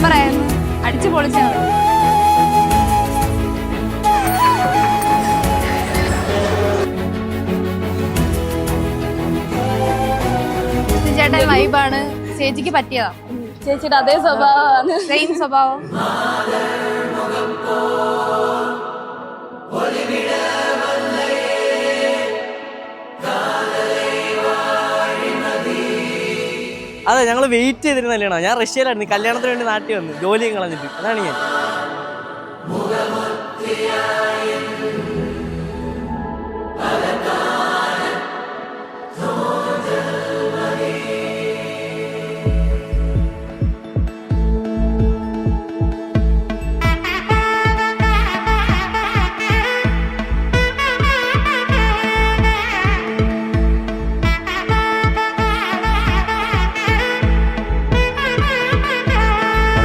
സൂപ്പറായിരുന്നു, അടിച്ചു പൊളിച്ചാണ്. ചേട്ടൻ വൈബാണ്, ചേച്ചിക്ക് പറ്റിയതാ. ചേച്ചിയുടെ അതേ സ്വഭാവമാണ്, സെയിം സ്വഭാവം. അതെ, ഞങ്ങൾ വെയിറ്റ് ചെയ്തിരുന്ന കല്യാണം. ഞാൻ റഷ്യയിലായിരുന്നു, കല്യാണത്തിന് വേണ്ടി നാട്ടിൽ വന്നു, ജോലിയും കളഞ്ഞിട്ട്. അതാണ് ഞാൻ.